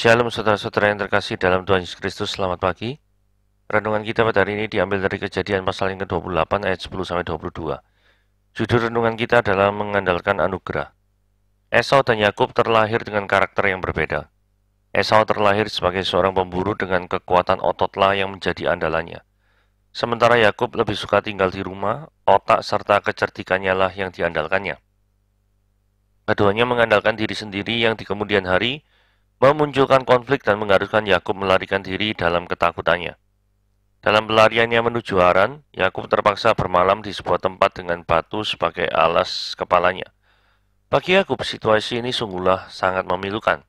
Shalom saudara-saudara yang terkasih dalam Tuhan Yesus Kristus, selamat pagi. Renungan kita pada hari ini diambil dari Kejadian pasal yang ke-28 ayat 10-22. Judul renungan kita adalah mengandalkan anugerah. Esau dan Yakub terlahir dengan karakter yang berbeda. Esau terlahir sebagai seorang pemburu dengan kekuatan ototlah yang menjadi andalannya. Sementara Yakub lebih suka tinggal di rumah, otak serta kecerdikannya lah yang diandalkannya. Keduanya mengandalkan diri sendiri yang di kemudian hari memunculkan konflik dan mengharuskan Yakub melarikan diri dalam ketakutannya. Dalam pelariannya menuju Haran, Yakub terpaksa bermalam di sebuah tempat dengan batu sebagai alas kepalanya. Bagi Yakub, situasi ini sungguhlah sangat memilukan.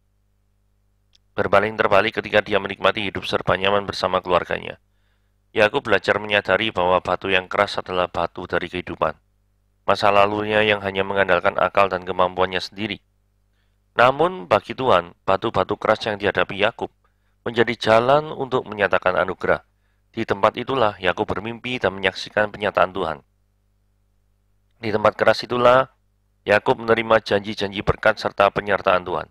Berpaling terbalik ketika dia menikmati hidup serba nyaman bersama keluarganya. Yakub belajar menyadari bahwa batu yang keras adalah batu dari kehidupan. Masa lalunya yang hanya mengandalkan akal dan kemampuannya sendiri. Namun bagi Tuhan, batu-batu keras yang dihadapi Yakub menjadi jalan untuk menyatakan anugerah. Di tempat itulah Yakub bermimpi dan menyaksikan penyataan Tuhan. Di tempat keras itulah Yakub menerima janji-janji berkat serta penyertaan Tuhan.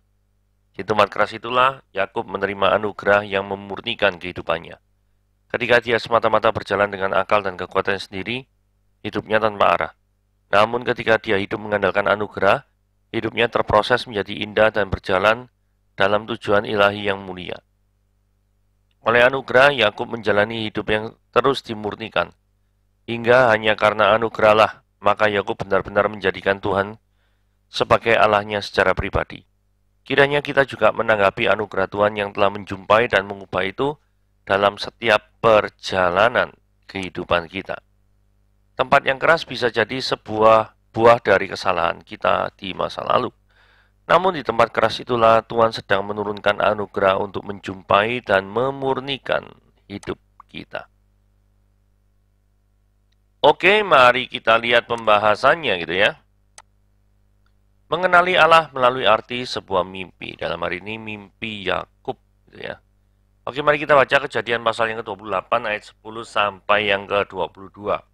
Di tempat keras itulah Yakub menerima anugerah yang memurnikan kehidupannya. Ketika dia semata-mata berjalan dengan akal dan kekuatan sendiri, hidupnya tanpa arah. Namun ketika dia hidup mengandalkan anugerah, hidupnya terproses menjadi indah dan berjalan dalam tujuan ilahi yang mulia. Oleh anugerah, Yakub menjalani hidup yang terus dimurnikan. Hingga hanya karena anugerah lah, maka Yakub benar-benar menjadikan Tuhan sebagai Allahnya secara pribadi. Kiranya kita juga menanggapi anugerah Tuhan yang telah menjumpai dan mengubah itu dalam setiap perjalanan kehidupan kita. Tempat yang keras bisa jadi sebuah buah dari kesalahan kita di masa lalu. Namun di tempat keras itulah Tuhan sedang menurunkan anugerah untuk menjumpai dan memurnikan hidup kita. Oke, mari kita lihat pembahasannya gitu ya. Mengenali Allah melalui arti sebuah mimpi. Dalam hari ini mimpi Yakub gitu ya. Oke, mari kita baca Kejadian pasal yang ke-28 ayat 10 sampai yang ke-22.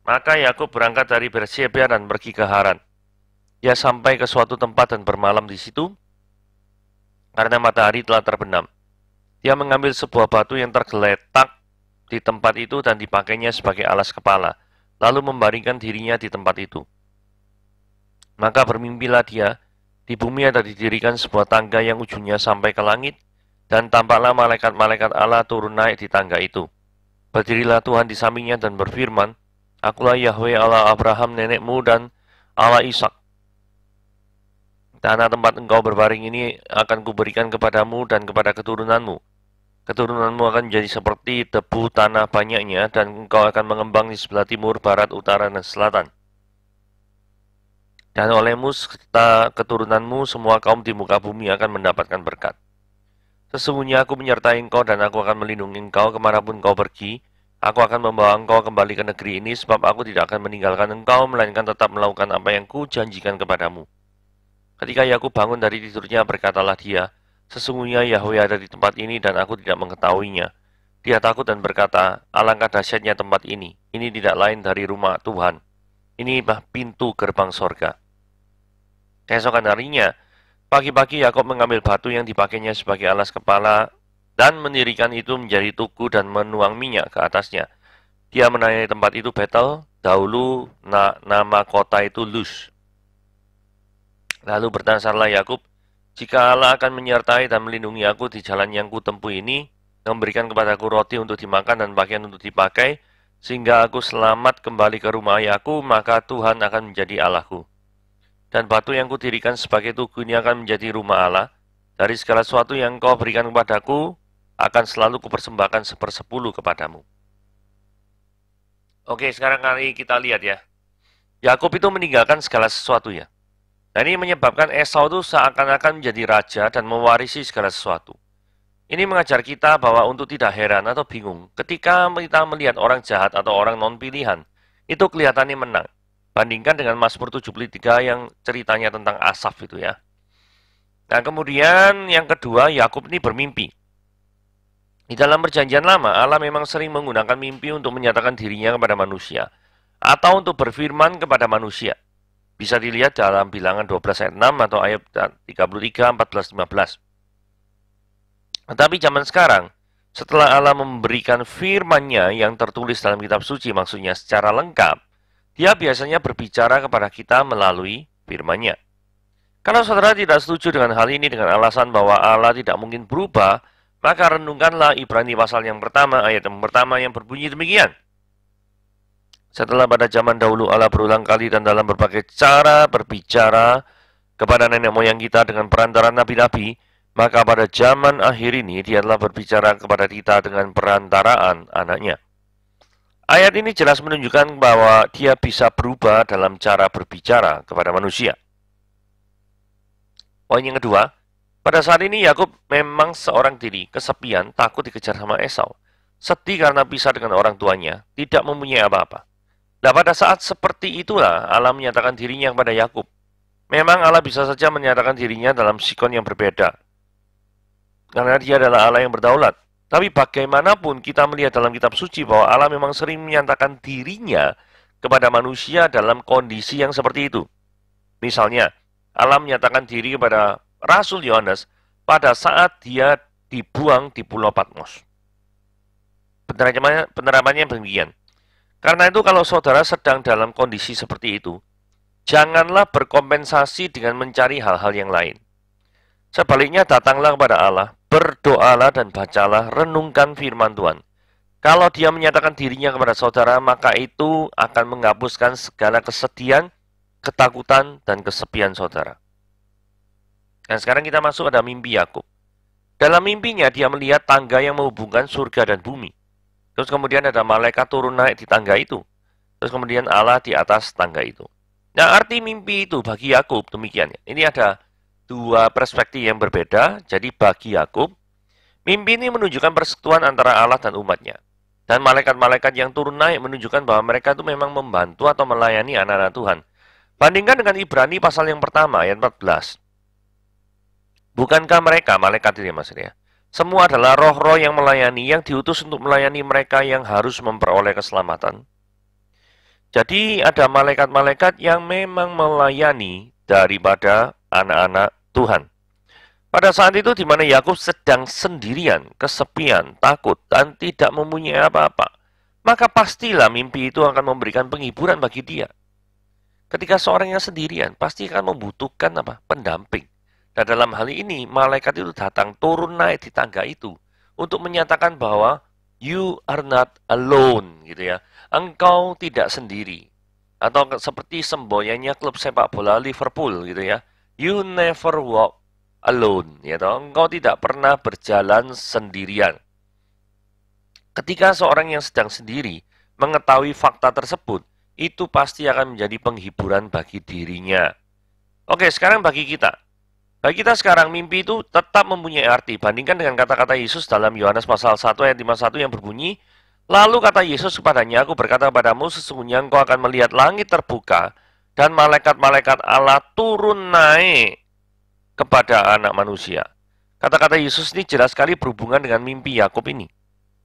Maka Yakub berangkat dari Berseba dan pergi ke Haran. Dia sampai ke suatu tempat dan bermalam di situ karena matahari telah terbenam. Dia mengambil sebuah batu yang tergeletak di tempat itu dan dipakainya sebagai alas kepala, lalu membaringkan dirinya di tempat itu. Maka bermimpilah dia, di bumi ada didirikan sebuah tangga yang ujungnya sampai ke langit, dan tampaklah malaikat-malaikat Allah turun naik di tangga itu. Berdirilah Tuhan di sampingnya dan berfirman, Akulah Yahweh Allah Abraham nenekmu dan Allah Ishak. Tanah tempat engkau berbaring ini akan kuberikan kepadamu dan kepada keturunanmu. Keturunanmu akan menjadi seperti debu tanah banyaknya, dan engkau akan mengembang di sebelah timur, barat, utara, dan selatan. Dan olehmu serta keturunanmu semua kaum di muka bumi akan mendapatkan berkat. Sesungguhnya aku menyertai engkau dan aku akan melindungi engkau kemanapun engkau pergi. Aku akan membawa engkau kembali ke negeri ini sebab aku tidak akan meninggalkan engkau, melainkan tetap melakukan apa yang kujanjikan kepadamu. Ketika Yakub bangun dari tidurnya, berkatalah dia, Sesungguhnya Yahweh ada di tempat ini dan aku tidak mengetahuinya. Dia takut dan berkata, Alangkah dahsyatnya tempat ini. Ini tidak lain dari rumah Tuhan. Ini pintu gerbang sorga. Keesokan harinya, pagi-pagi Yakub mengambil batu yang dipakainya sebagai alas kepala dan mendirikan itu menjadi tugu dan menuang minyak ke atasnya. Dia menamai tempat itu Betel, dahulu nama kota itu Luz. Lalu bertanyalah Yakub, jika Allah akan menyertai dan melindungi aku di jalan yang kutempuh ini, memberikan kepadaku roti untuk dimakan dan pakaian untuk dipakai, sehingga aku selamat kembali ke rumah ayahku, maka Tuhan akan menjadi Allahku. Dan batu yang kudirikan sebagai tugu ini akan menjadi rumah Allah. Dari segala sesuatu yang kau berikan kepadaku, akan selalu kupersembahkan 1/10 kepadamu. Oke, sekarang kali kita lihat ya. Yakub itu meninggalkan segala sesuatu ya. Nah, ini menyebabkan Esau itu seakan-akan menjadi raja dan mewarisi segala sesuatu. Ini mengajar kita bahwa untuk tidak heran atau bingung ketika kita melihat orang jahat atau orang non-pilihan, itu kelihatannya menang. Bandingkan dengan Mazmur 73 yang ceritanya tentang Asaf itu ya. Nah, kemudian yang kedua, Yakub ini bermimpi. Di dalam perjanjian lama, Allah memang sering menggunakan mimpi untuk menyatakan dirinya kepada manusia, atau untuk berfirman kepada manusia. Bisa dilihat dalam bilangan 12 ayat 6 atau ayat 33, 14, 15. Tetapi zaman sekarang, setelah Allah memberikan firman-Nya yang tertulis dalam kitab suci, maksudnya secara lengkap, Dia biasanya berbicara kepada kita melalui firman-Nya. Kalau saudara tidak setuju dengan hal ini dengan alasan bahwa Allah tidak mungkin berubah, maka renungkanlah Ibrani pasal yang pertama, ayat yang pertama yang berbunyi demikian. Setelah pada zaman dahulu Allah berulang kali dan dalam berbagai cara berbicara kepada nenek moyang kita dengan perantara nabi-nabi, maka pada zaman akhir ini Dia telah berbicara kepada kita dengan perantaraan anaknya. Ayat ini jelas menunjukkan bahwa Dia bisa berubah dalam cara berbicara kepada manusia. Poin yang kedua, pada saat ini Yakub memang seorang diri, kesepian, takut dikejar sama Esau. Sedih karena pisah dengan orang tuanya, tidak mempunyai apa-apa. Nah, pada saat seperti itulah Allah menyatakan dirinya kepada Yakub. Memang Allah bisa saja menyatakan dirinya dalam sikon yang berbeda. Karena Dia adalah Allah yang berdaulat. Tapi bagaimanapun kita melihat dalam kitab suci bahwa Allah memang sering menyatakan dirinya kepada manusia dalam kondisi yang seperti itu. Misalnya, Allah menyatakan diri kepada Rasul Yohanes pada saat dia dibuang di Pulau Patmos. Penerapannya demikian. Karena itu kalau saudara sedang dalam kondisi seperti itu, janganlah berkompensasi dengan mencari hal-hal yang lain. Sebaliknya datanglah kepada Allah, berdoalah dan bacalah, renungkan firman Tuhan. Kalau Dia menyatakan dirinya kepada saudara, maka itu akan menghapuskan segala kesedihan, ketakutan, dan kesepian saudara. Dan sekarang kita masuk pada mimpi Yakub. Dalam mimpinya dia melihat tangga yang menghubungkan surga dan bumi. Terus kemudian ada malaikat turun naik di tangga itu. Terus kemudian Allah di atas tangga itu. Nah, arti mimpi itu bagi Yakub demikian. Ini ada dua perspektif yang berbeda. Jadi bagi Yakub, mimpi ini menunjukkan persekutuan antara Allah dan umatnya. Dan malaikat-malaikat yang turun naik menunjukkan bahwa mereka itu memang membantu atau melayani anak-anak Tuhan. Bandingkan dengan Ibrani pasal yang pertama, ayat 14. Bukankah mereka, malaikat ini maksudnya, semua adalah roh-roh yang melayani, yang diutus untuk melayani mereka yang harus memperoleh keselamatan. Jadi ada malaikat-malaikat yang memang melayani daripada anak-anak Tuhan. Pada saat itu di mana Yakub sedang sendirian, kesepian, takut, dan tidak mempunyai apa-apa, maka pastilah mimpi itu akan memberikan penghiburan bagi dia. Ketika seorang yang sendirian, pasti akan membutuhkan pendamping. Dan dalam hal ini, malaikat itu datang turun naik di tangga itu untuk menyatakan bahwa you are not alone, gitu ya. Engkau tidak sendiri. Atau seperti semboyannya klub sepak bola Liverpool, gitu ya. You never walk alone, gitu. Engkau tidak pernah berjalan sendirian. Ketika seorang yang sedang sendiri mengetahui fakta tersebut, itu pasti akan menjadi penghiburan bagi dirinya. Oke, sekarang bagi kita. Bagi kita sekarang, mimpi itu tetap mempunyai arti. Bandingkan dengan kata-kata Yesus dalam Yohanes pasal 1 ayat 51 yang berbunyi, lalu kata Yesus kepadanya, aku berkata padamu, sesungguhnya engkau akan melihat langit terbuka, dan malaikat-malaikat Allah turun naik kepada anak manusia. Kata-kata Yesus ini jelas sekali berhubungan dengan mimpi Yakub ini.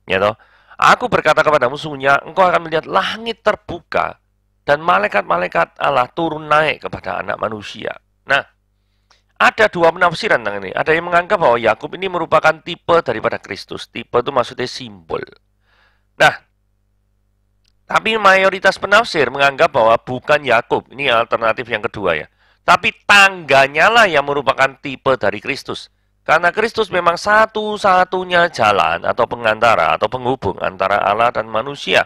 Ya toh? Aku berkata kepadamu, sesungguhnya engkau akan melihat langit terbuka dan malaikat-malaikat Allah turun naik kepada anak manusia. Nah, ada dua penafsiran tentang ini. Ada yang menganggap bahwa Yakub ini merupakan tipe daripada Kristus. Tipe itu maksudnya simbol. Nah, tapi mayoritas penafsir menganggap bahwa bukan Yakub. Ini alternatif yang kedua ya. Tapi tangganya lah yang merupakan tipe dari Kristus. Karena Kristus memang satu-satunya jalan atau pengantara atau penghubung antara Allah dan manusia.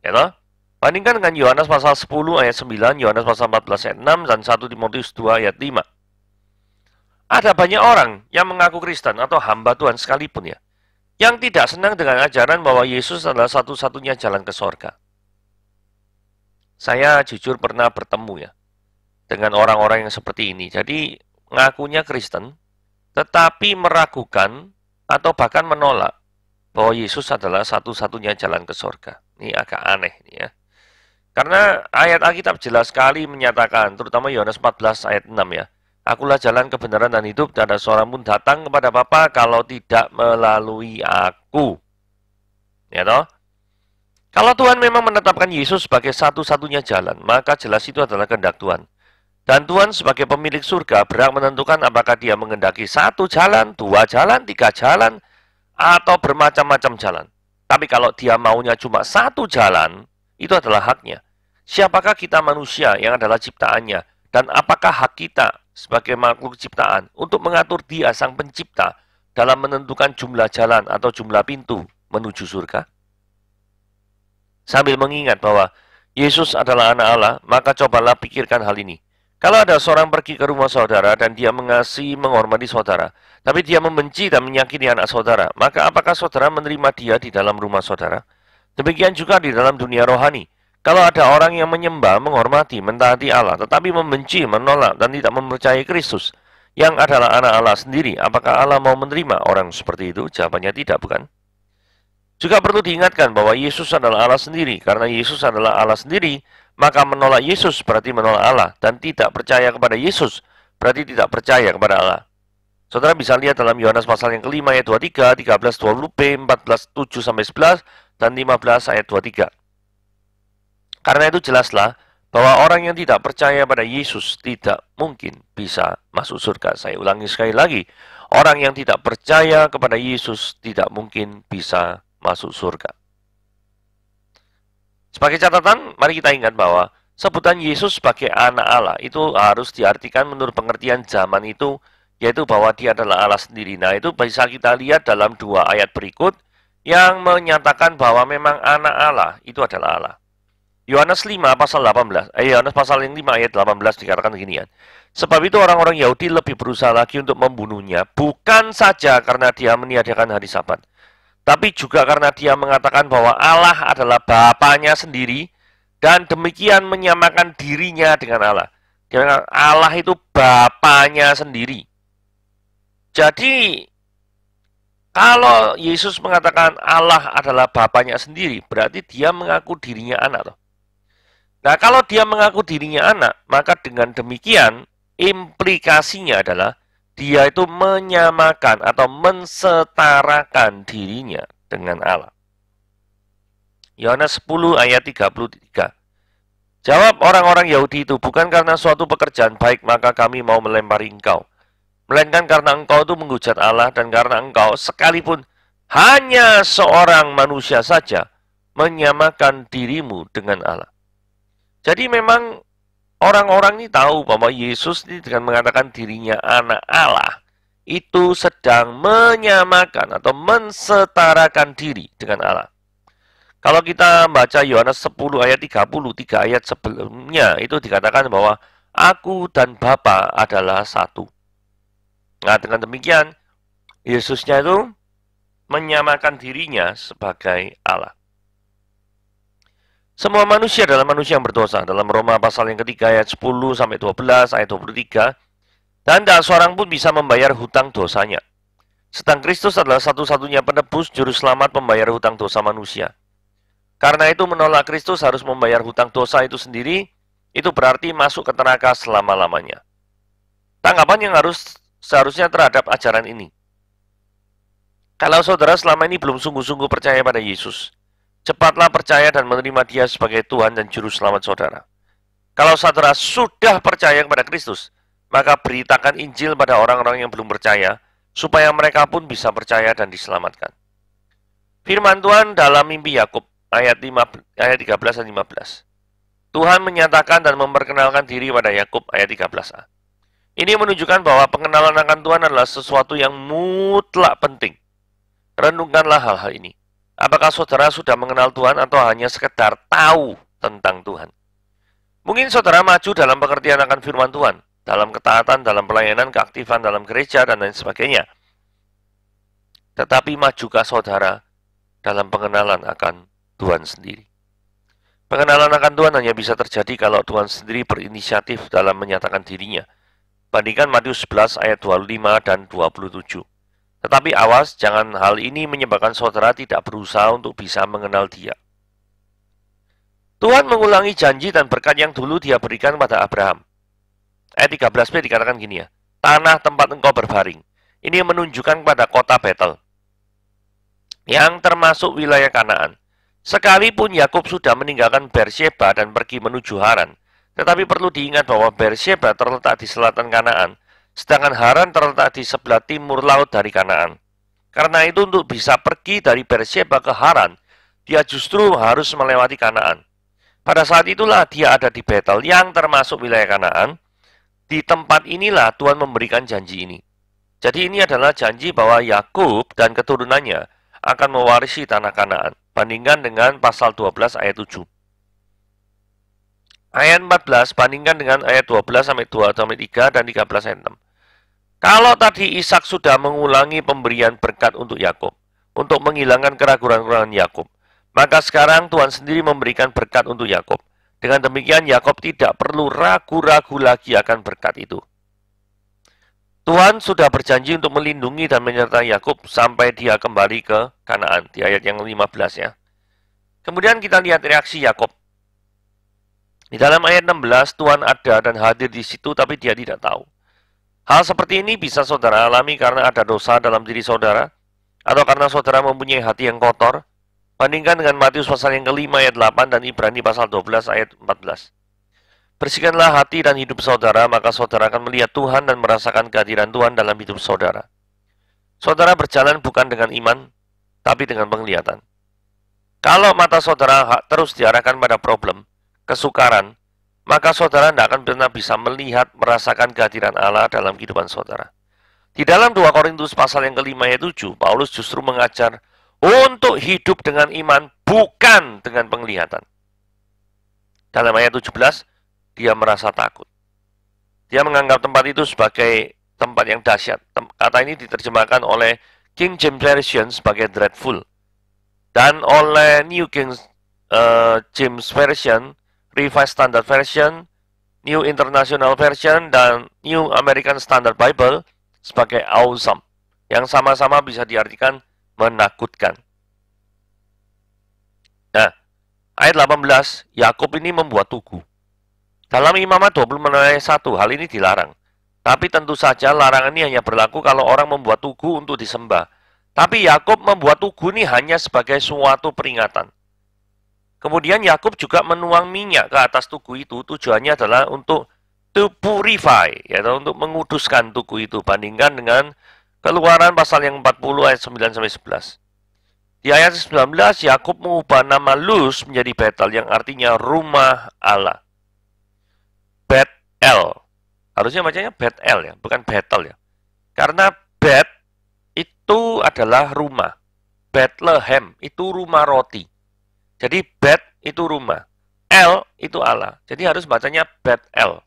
Ya toh? Bandingkan dengan Yohanes pasal 10 ayat 9, Yohanes pasal 14 ayat 6, dan 1 Timotius 2 ayat 5. Ada banyak orang yang mengaku Kristen atau hamba Tuhan sekalipun ya, yang tidak senang dengan ajaran bahwa Yesus adalah satu-satunya jalan ke sorga. Saya jujur pernah bertemu ya dengan orang-orang yang seperti ini. Jadi ngakunya Kristen, tetapi meragukan atau bahkan menolak bahwa Yesus adalah satu-satunya jalan ke sorga. Ini agak aneh ya. Karena ayat Alkitab jelas sekali menyatakan, terutama Yohanes 14 ayat 6 ya. Akulah jalan kebenaran dan hidup, dan ada seorang pun datang kepada Bapa kalau tidak melalui aku. Ya toh? Kalau Tuhan memang menetapkan Yesus sebagai satu-satunya jalan, maka jelas itu adalah kehendak Tuhan. Dan Tuhan sebagai pemilik surga berhak menentukan apakah dia mengendaki satu jalan, dua jalan, tiga jalan, atau bermacam-macam jalan. Tapi kalau dia maunya cuma satu jalan, itu adalah haknya. Siapakah kita manusia yang adalah ciptaannya? Dan apakah hak kita sebagai makhluk ciptaan untuk mengatur dia sang pencipta dalam menentukan jumlah jalan atau jumlah pintu menuju surga? Sambil mengingat bahwa Yesus adalah anak Allah, maka cobalah pikirkan hal ini. Kalau ada seorang pergi ke rumah saudara dan dia mengasihi, menghormati saudara, tapi dia membenci dan menyakiti anak saudara, maka apakah saudara menerima dia di dalam rumah saudara? Demikian juga di dalam dunia rohani. Kalau ada orang yang menyembah, menghormati, mentaati Allah, tetapi membenci, menolak, dan tidak mempercayai Kristus, yang adalah anak Allah sendiri, apakah Allah mau menerima orang seperti itu? Jawabannya tidak, bukan? Juga perlu diingatkan bahwa Yesus adalah Allah sendiri. Karena Yesus adalah Allah sendiri, maka menolak Yesus berarti menolak Allah. Dan tidak percaya kepada Yesus berarti tidak percaya kepada Allah. Saudara bisa lihat dalam Yohanes pasal yang kelima ayat 23, 13, 20b, 14, 7-11, dan 15 ayat 23. Karena itu jelaslah bahwa orang yang tidak percaya pada Yesus tidak mungkin bisa masuk surga. Saya ulangi sekali lagi, orang yang tidak percaya kepada Yesus tidak mungkin bisa masuk surga. Sebagai catatan, mari kita ingat bahwa sebutan Yesus sebagai anak Allah itu harus diartikan menurut pengertian zaman itu, yaitu bahwa dia adalah Allah sendiri. Nah, itu bisa kita lihat dalam dua ayat berikut yang menyatakan bahwa memang anak Allah itu adalah Allah. Yohanes 5 pasal 18, Yohanes pasal yang 5 ayat 18 dikatakan beginian. Sebab itu orang-orang Yahudi lebih berusaha lagi untuk membunuhnya, bukan saja karena dia meniadakan hari Sabat, tapi juga karena dia mengatakan bahwa Allah adalah Bapanya sendiri dan demikian menyamakan dirinya dengan Allah. Dia mengatakan Allah itu Bapanya sendiri. Jadi kalau Yesus mengatakan Allah adalah Bapanya sendiri, berarti dia mengaku dirinya anak. Nah, kalau dia mengaku dirinya anak, maka dengan demikian implikasinya adalah dia itu menyamakan atau mensetarakan dirinya dengan Allah. Yohanes 10 ayat 33. Jawab orang-orang Yahudi itu, bukan karena suatu pekerjaan baik maka kami mau melempari engkau, melainkan karena engkau itu menghujat Allah dan karena engkau sekalipun hanya seorang manusia saja menyamakan dirimu dengan Allah. Jadi memang orang-orang ini tahu bahwa Yesus ini dengan mengatakan dirinya anak Allah, itu sedang menyamakan atau mensetarakan diri dengan Allah. Kalau kita baca Yohanes 10 ayat 33 ayat sebelumnya, itu dikatakan bahwa aku dan Bapa adalah satu. Nah, dengan demikian, Yesusnya itu menyamakan dirinya sebagai Allah. Semua manusia adalah manusia yang berdosa. Dalam Roma pasal yang ketiga ayat 10-12 ayat 23. Dan tak seorang pun bisa membayar hutang dosanya. Sedang Kristus adalah satu-satunya penebus juru selamat membayar hutang dosa manusia. Karena itu menolak Kristus harus membayar hutang dosa itu sendiri. Itu berarti masuk ke neraka selama-lamanya. Tanggapan yang seharusnya terhadap ajaran ini. Kalau saudara selama ini belum sungguh-sungguh percaya pada Yesus, cepatlah percaya dan menerima dia sebagai Tuhan dan Juru Selamat saudara. Kalau saudara sudah percaya kepada Kristus, maka beritakan Injil pada orang-orang yang belum percaya, supaya mereka pun bisa percaya dan diselamatkan. Firman Tuhan dalam mimpi Yakub ayat 13 dan 15. Tuhan menyatakan dan memperkenalkan diri pada Yakub ayat 13a. Ini menunjukkan bahwa pengenalan akan Tuhan adalah sesuatu yang mutlak penting. Renungkanlah hal-hal ini. Apakah saudara sudah mengenal Tuhan atau hanya sekedar tahu tentang Tuhan? Mungkin saudara maju dalam pengertian akan firman Tuhan, dalam ketaatan, dalam pelayanan, keaktifan dalam gereja, dan lain sebagainya. Tetapi majukah saudara dalam pengenalan akan Tuhan sendiri? Pengenalan akan Tuhan hanya bisa terjadi kalau Tuhan sendiri berinisiatif dalam menyatakan dirinya. Bandingkan Matius 11 ayat 25 dan 27. Tetapi awas, jangan hal ini menyebabkan saudara tidak berusaha untuk bisa mengenal dia. Tuhan mengulangi janji dan berkat yang dulu dia berikan pada Abraham. Ayat 13b dikatakan gini ya, tanah tempat engkau berbaring. Ini menunjukkan pada kota Betel, yang termasuk wilayah Kanaan. Sekalipun Yakub sudah meninggalkan Beersheba dan pergi menuju Haran, Tetapi perlu diingat bahwa Beersheba terletak di selatan Kanaan, sedangkan Haran terletak di sebelah timur laut dari Kanaan. Karena itu untuk bisa pergi dari Beersheba ke Haran, dia justru harus melewati Kanaan. Pada saat itulah dia ada di Betel yang termasuk wilayah Kanaan. Di tempat inilah Tuhan memberikan janji ini. Jadi ini adalah janji bahwa Yakub dan keturunannya akan mewarisi tanah Kanaan. Bandingkan dengan pasal 12 ayat 7. Ayat 14 bandingkan dengan ayat 12 sampai 2 sampai 3 dan 13 ayat 6. Kalau tadi Ishak sudah mengulangi pemberian berkat untuk Yakub, untuk menghilangkan keraguan-keraguan Yakub, maka sekarang Tuhan sendiri memberikan berkat untuk Yakub. Dengan demikian Yakub tidak perlu ragu-ragu lagi akan berkat itu. Tuhan sudah berjanji untuk melindungi dan menyertai Yakub sampai dia kembali ke Kanaan di ayat yang 15 ya. Kemudian kita lihat reaksi Yakub. Di dalam ayat 16 Tuhan ada dan hadir di situ tapi dia tidak tahu. Hal seperti ini bisa saudara alami karena ada dosa dalam diri saudara atau karena saudara mempunyai hati yang kotor. Bandingkan dengan Matius pasal yang kelima ayat 8 dan Ibrani pasal 12 ayat 14. Bersihkanlah hati dan hidup saudara, maka saudara akan melihat Tuhan dan merasakan kehadiran Tuhan dalam hidup saudara. Saudara berjalan bukan dengan iman, tapi dengan penglihatan. Kalau mata saudara terus diarahkan pada problem, kesukaran, maka saudara tidak akan pernah bisa melihat, merasakan kehadiran Allah dalam kehidupan saudara. Di dalam 2 Korintus pasal yang kelima ayat 7, Paulus justru mengajar untuk hidup dengan iman, bukan dengan penglihatan. Dalam ayat 17, dia merasa takut. Dia menganggap tempat itu sebagai tempat yang dahsyat. Kata ini diterjemahkan oleh King James Version sebagai dreadful. Dan oleh New King James Version, Revised Standard Version, New International Version, dan New American Standard Bible sebagai awesome. Yang sama-sama bisa diartikan menakutkan. Nah, ayat 18, Yakub ini membuat tugu. Dalam Imamat 20 ayat 1, hal ini dilarang. Tapi tentu saja larangan ini hanya berlaku kalau orang membuat tugu untuk disembah. Tapi Yakub membuat tugu ini hanya sebagai suatu peringatan. Kemudian Yakub juga menuang minyak ke atas tugu itu. Tujuannya adalah untuk to purify, yaitu untuk menguduskan tugu itu. Bandingkan dengan Keluaran pasal yang 40 ayat 9-11. Di ayat 19, Yakub mengubah nama Luz menjadi Betel yang artinya rumah Allah. Bet-El. Harusnya bacanya Bet-El ya, bukan Betel ya. Karena Bet itu adalah rumah. Bethlehem itu rumah roti. Jadi Bet itu rumah. El itu Allah. Jadi harus bacanya Bet-El.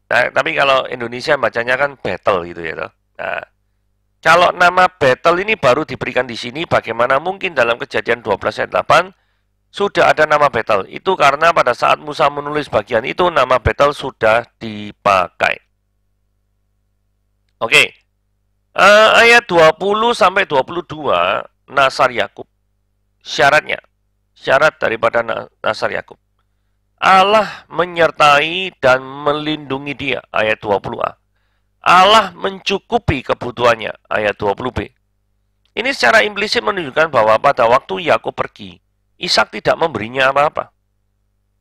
Nah, tapi kalau Indonesia bacanya kan Betel gitu ya. Nah, kalau nama Betel ini baru diberikan di sini, bagaimana mungkin dalam Kejadian 12 ayat 8 sudah ada nama Betel? Itu karena pada saat Musa menulis bagian itu, nama Betel sudah dipakai. Oke, ayat 20-22, Nasar Yakub. Syaratnya, syarat daripada Nasar Yakub. Allah menyertai dan melindungi dia, ayat 20a. Allah mencukupi kebutuhannya, ayat 20b. Ini secara implisit menunjukkan bahwa pada waktu Yakub pergi, Ishak tidak memberinya apa-apa.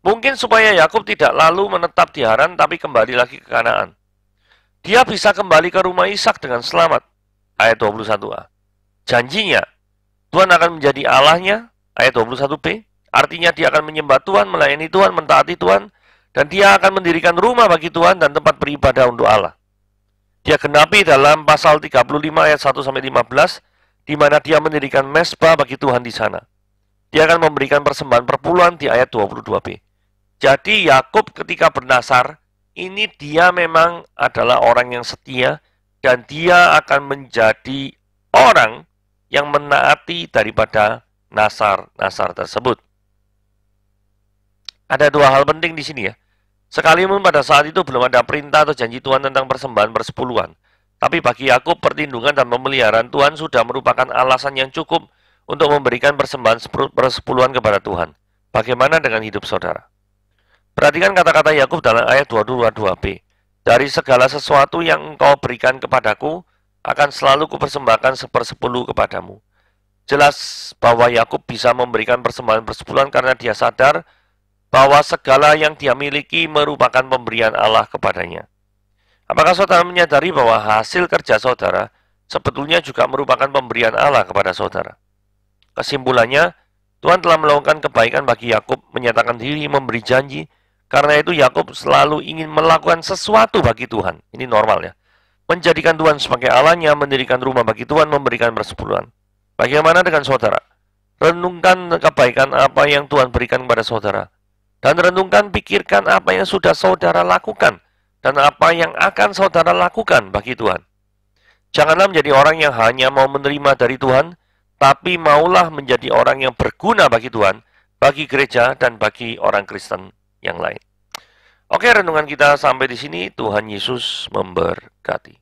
Mungkin supaya Yakub tidak lalu menetap di Haran tapi kembali lagi ke Kanaan. Dia bisa kembali ke rumah Ishak dengan selamat. Ayat 21a. Janjinya, Tuhan akan menjadi Allahnya. Ayat 21b. Artinya dia akan menyembah Tuhan, melayani Tuhan, mentaati Tuhan. Dan dia akan mendirikan rumah bagi Tuhan dan tempat beribadah untuk Allah. Dia genapi dalam pasal 35 ayat 1-15. Di mana dia mendirikan mezbah bagi Tuhan di sana. Dia akan memberikan persembahan perpuluhan di ayat 22b. Jadi Yakub ketika bernasar, ini dia memang adalah orang yang setia dan dia akan menjadi orang yang menaati daripada nasar-nasar tersebut. Ada dua hal penting di sini ya. Sekalipun pada saat itu belum ada perintah atau janji Tuhan tentang persembahan persepuluhan. Tapi bagi Yakub perlindungan dan pemeliharaan Tuhan sudah merupakan alasan yang cukup untuk memberikan persembahan persepuluhan kepada Tuhan. Bagaimana dengan hidup saudara? Perhatikan kata-kata Yakub dalam ayat 22b. Dari segala sesuatu yang engkau berikan kepadaku, akan selalu kupersembahkan 1/10 kepadamu. Jelas bahwa Yakub bisa memberikan persembahan persepuluhan karena dia sadar bahwa segala yang dia miliki merupakan pemberian Allah kepadanya. Apakah saudara menyadari bahwa hasil kerja saudara sebetulnya juga merupakan pemberian Allah kepada saudara? Kesimpulannya, Tuhan telah melakukan kebaikan bagi Yakub, menyatakan diri, memberi janji. Karena itu Yakub selalu ingin melakukan sesuatu bagi Tuhan. Ini normal ya. Menjadikan Tuhan sebagai Allahnya, mendirikan rumah bagi Tuhan, memberikan persepuluhan. Bagaimana dengan saudara? Renungkan kebaikan apa yang Tuhan berikan kepada saudara. Dan renungkan, pikirkan apa yang sudah saudara lakukan. Dan apa yang akan saudara lakukan bagi Tuhan. Janganlah menjadi orang yang hanya mau menerima dari Tuhan, tapi maulah menjadi orang yang berguna bagi Tuhan, bagi gereja, dan bagi orang Kristen yang lain. Oke, renungan kita sampai di sini. Tuhan Yesus memberkati.